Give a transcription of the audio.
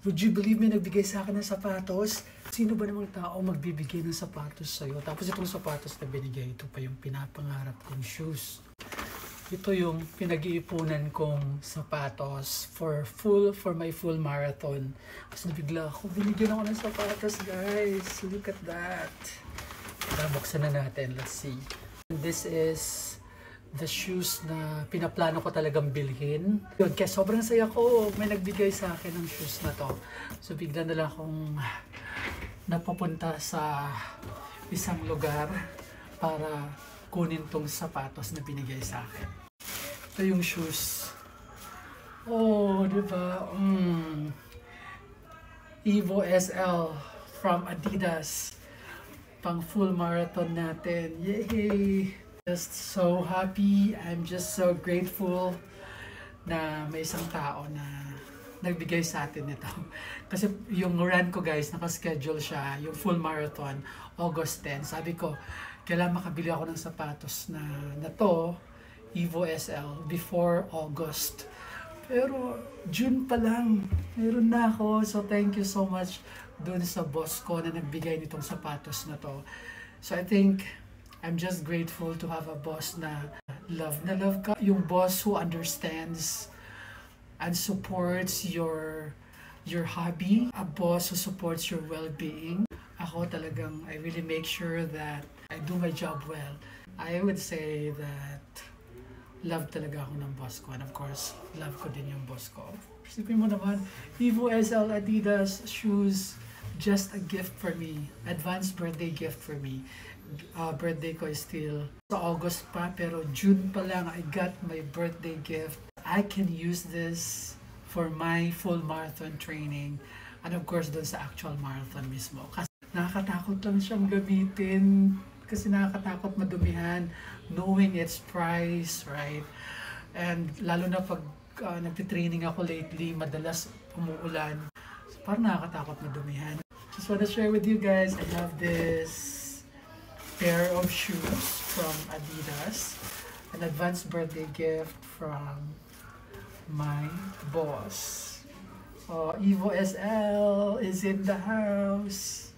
Would you believe me, nagbigay sa akin ng sapatos? Sino ba namang tao magbibigay ng sapatos sa'yo? Tapos itong sapatos na binigay, ito pa yung pinapangarap kong shoes. Ito yung pinag-iipunan kong sapatos for my full marathon. Kasi nabigla ako, binigyan ako ng sapatos, guys. Look at that. Buksan na natin, let's see. This is the shoes na pinaplano ko talagang bilhin. Yun, kaya sobrang saya ko. May nagbigay sa akin ng shoes na to. So bigla na lang akong napapunta sa isang lugar para kunin tong sapatos na binigay sa akin. Ito yung shoes. Oh, diba? Evo SL from Adidas. Pang full marathon natin. Yay! Just so happy. I'm just so grateful na may isang tao na nagbigay sa atin nito. Kasi yung run ko, guys, nakaschedule siya, yung full marathon, August 10. Sabi ko, kailangan makabili ako ng sapatos na to, Evo SL, before August. Pero June pa lang, meron na ako. So thank you so much dun sa boss ko na nagbigay nitong sapatos na to. So I think I'm just grateful to have a boss na love ka. Yung boss who understands and supports your hobby. A boss who supports your well-being. Ako talagang, I really make sure that I do my job well. I would say that love talaga ako ng boss ko. And of course, love ko din yung boss ko. Isipin mo naman, Evo SL Adidas shoes, just a gift for me. Advanced birthday gift for me. Birthday ko is still sa August pa, pero June pa lang I got my birthday gift. I can use this for my full marathon training and of course doon sa actual marathon mismo. Kasi nakakatakot lang siyang gamitin kasi nakakatakot madumihan knowing its price, right? And lalo na pag nagtitraining ako lately, madalas umuulan. So, parang nakakatakot madumihan. Just wanna share with you guys, I have this pair of shoes from Adidas, an advanced birthday gift from my boss. Evo SL is in the house.